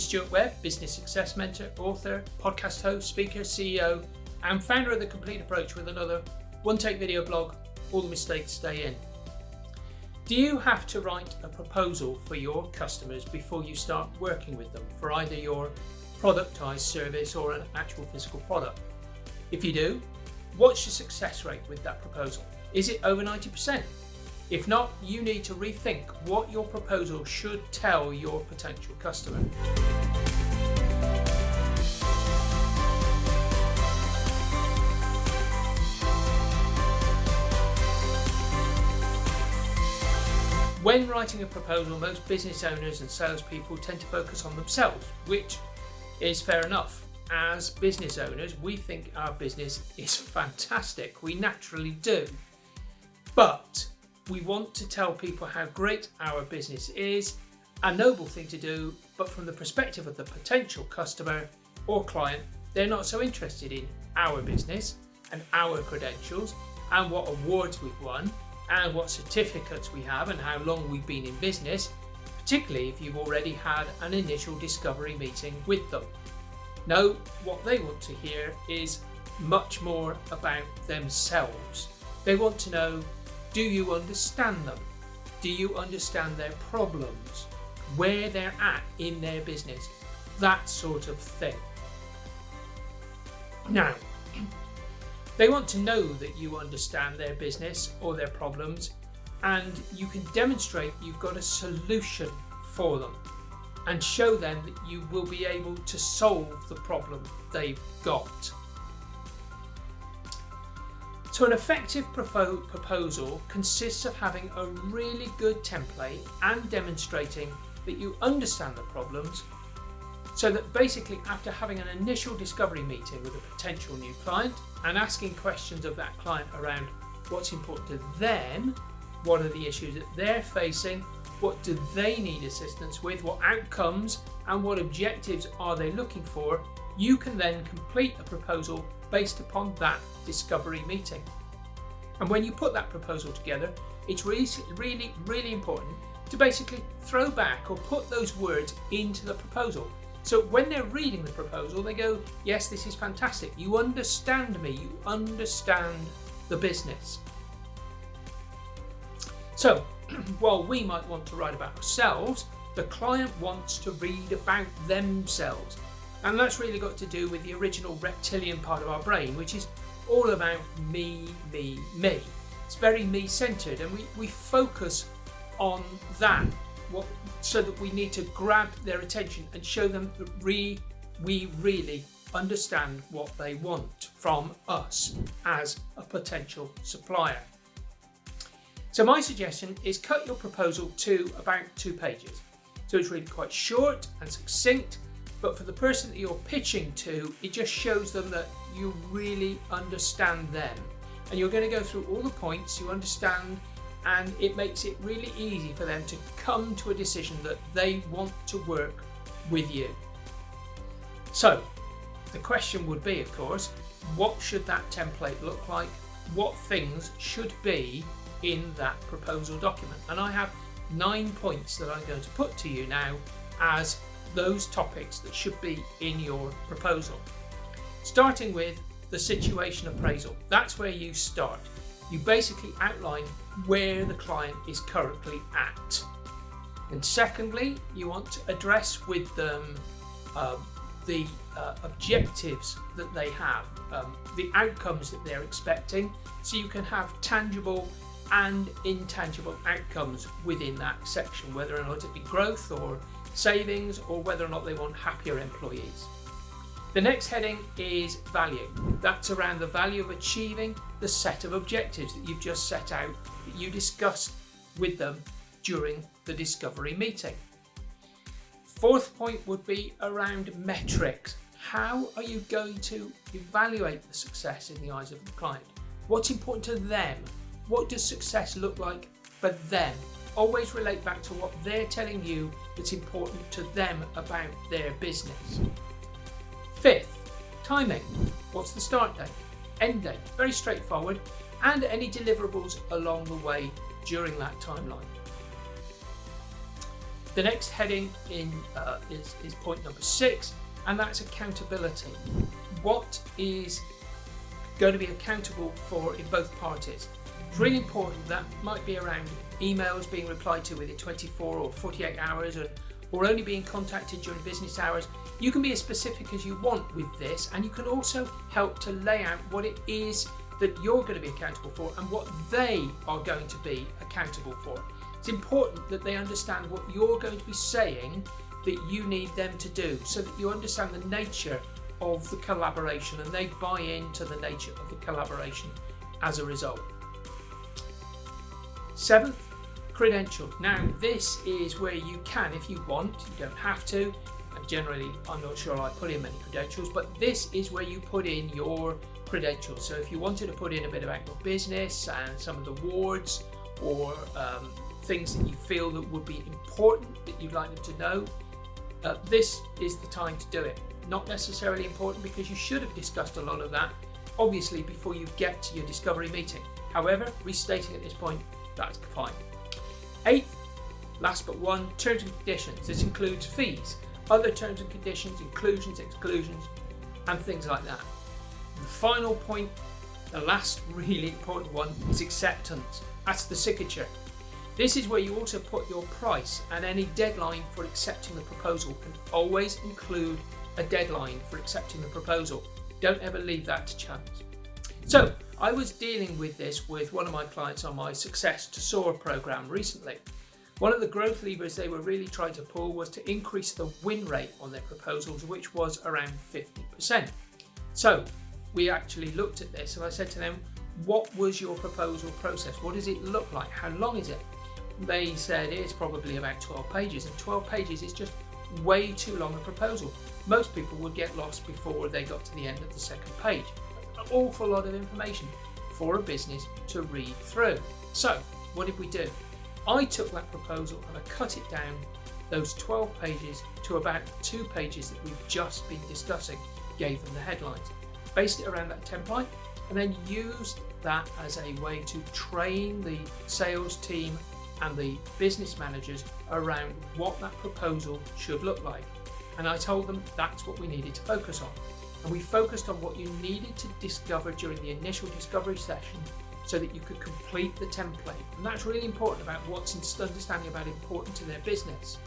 Stuart, Webb, business success mentor, author, podcast host, speaker, CEO, and founder of The Complete Approach with another one-take video blog, All the Mistakes Stay In. Do you have to write a proposal for your customers before you start working with them for either your productized service or an actual physical product? If you do, what's your success rate with that proposal? Is it over 90%? If not, you need to rethink what your proposal should tell your potential customer. When writing a proposal, most business owners and salespeople tend to focus on themselves, which is fair enough. As business owners, we think our business is fantastic. We naturally do. But we want to tell people how great our business is, a noble thing to do, but from the perspective of the potential customer or client, they're not so interested in our business and our credentials and what awards we've won and what certificates we have and how long we've been in business, particularly if you've already had an initial discovery meeting with them. No, what they want to hear is much more about themselves. They want to know, do you understand them? Do you understand their problems? Where they're at in their business? That sort of thing. Now, they want to know that you understand their business or their problems, and you can demonstrate you've got a solution for them and show them that you will be able to solve the problem they've got. So an effective proposal consists of having a really good template and demonstrating that you understand the problems, so that basically after having an initial discovery meeting with a potential new client and asking questions of that client around what's important to them, what are the issues that they're facing, what do they need assistance with, what outcomes and what objectives are they looking for, you can then complete a proposal based upon that discovery meeting. And when you put that proposal together, it's really important to basically throw back or put those words into the proposal. So when they're reading the proposal, they go, yes, this is fantastic. You understand me, you understand the business. So while we might want to write about ourselves, the client wants to read about themselves. And that's really got to do with the original reptilian part of our brain, which is all about me, me, me. It's very me-centered, and we focus on that so that we need to grab their attention and show them that we really understand what they want from us as a potential supplier. So my suggestion is cut your proposal to about 2 pages. So it's really quite short and succinct, but for the person that you're pitching to, it just shows them that you really understand them. And you're going to go through all the points you understand, and it makes it really easy for them to come to a decision that they want to work with you. So the question would be, of course, what should that template look like? What things should be in that proposal document? And I have 9 points that I'm going to put to you now as those topics that should be in your proposal. Starting with the situation appraisal. That's where you start. You basically outline where the client is currently at. And secondly, you want to address with them the objectives that they have, the outcomes that they're expecting, so you can have tangible and intangible outcomes within that section, whether or not it be growth or savings, or whether or not they want happier employees. The next heading is value. That's around the value of achieving the set of objectives that you've just set out, that you discussed with them during the discovery meeting. Fourth point would be around metrics. How are you going to evaluate the success in the eyes of the client? What's important to them? What does success look like for them? Always relate back to what they're telling you that's important to them about their business. Fifth, timing. What's the start date, end date? Very straightforward, and any deliverables along the way during that timeline. The next heading is point number 6, and that's accountability. What is going to be accountable for in both parties? It's really important. That might be around emails being replied to within 24 or 48 hours, or only being contacted during business hours. You can be as specific as you want with this, and you can also help to lay out what it is that you're going to be accountable for and what they are going to be accountable for. It's important that they understand what you're going to be saying that you need them to do, so that you understand the nature of the collaboration and they buy into the nature of the collaboration as a result. 7th, credentials. Now this is where you can, if you want, you don't have to, and generally I'm not sure I put in many credentials, but this is where you put in your credentials. So if you wanted to put in a bit about your business and some of the awards or things that you feel that would be important that you'd like them to know, this is the time to do it. Not necessarily important, because you should have discussed a lot of that obviously before you get to your discovery meeting. However, restating at this point, that's fine. 8th, last but one, terms and conditions. This includes fees, other terms and conditions, inclusions, exclusions, and things like that. The final point, the last really important one, is acceptance. That's the signature. This is where you also put your price, and any deadline for accepting the proposal can always include a deadline for accepting the proposal. Don't ever leave that to chance. So I was dealing with this with one of my clients on my Success to Soar program recently. One of the growth levers they were really trying to pull was to increase the win rate on their proposals, which was around 50%. So we actually looked at this and I said to them, what was your proposal process? What does it look like? How long is it? They said it's probably about 12 pages, and 12 pages is just way too long a proposal. Most people would get lost before they got to the end of the second page. An awful lot of information for a business to read through. So what did we do? I took that proposal and I cut it down, those 12 pages, to about 2 pages that we've just been discussing, gave them the headlines, based it around that template, and then used that as a way to train the sales team and the business managers around what that proposal should look like. And I told them that's what we needed to focus on. And we focused on what you needed to discover during the initial discovery session so that you could complete the template. And that's really important about what's understanding about important to their business.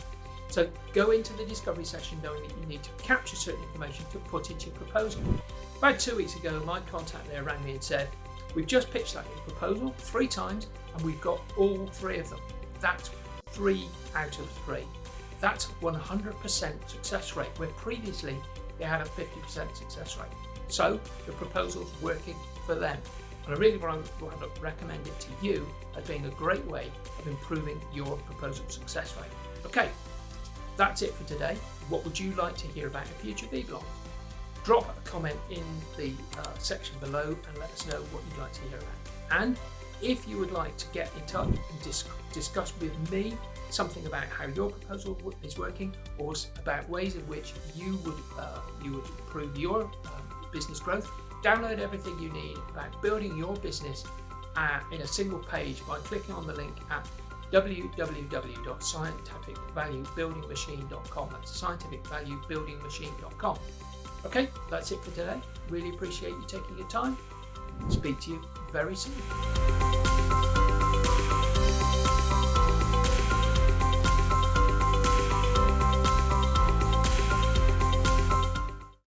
So go into the discovery session knowing that you need to capture certain information to put into your proposal. About 2 weeks ago, my contact there rang me and said, we've just pitched that in proposal 3 times and we've got all 3 of them. That's 3 out of 3. That's 100% success rate, where previously they had a 50% success rate. So the proposal's working for them. And I really want to recommend it to you as being a great way of improving your proposal success rate. Okay, that's it for today. What would you like to hear about in future vlogs? Drop a comment in the section below and let us know what you'd like to hear about. And if you would like to get in touch and discuss with me something about how your proposal is working, or about ways in which you would improve your business growth, download everything you need about building your business in a single page by clicking on the link at www.scientificvaluebuildingmachine.com. That's scientificvaluebuildingmachine.com. Okay, that's it for today. Really appreciate you taking your time. Speak to you very soon.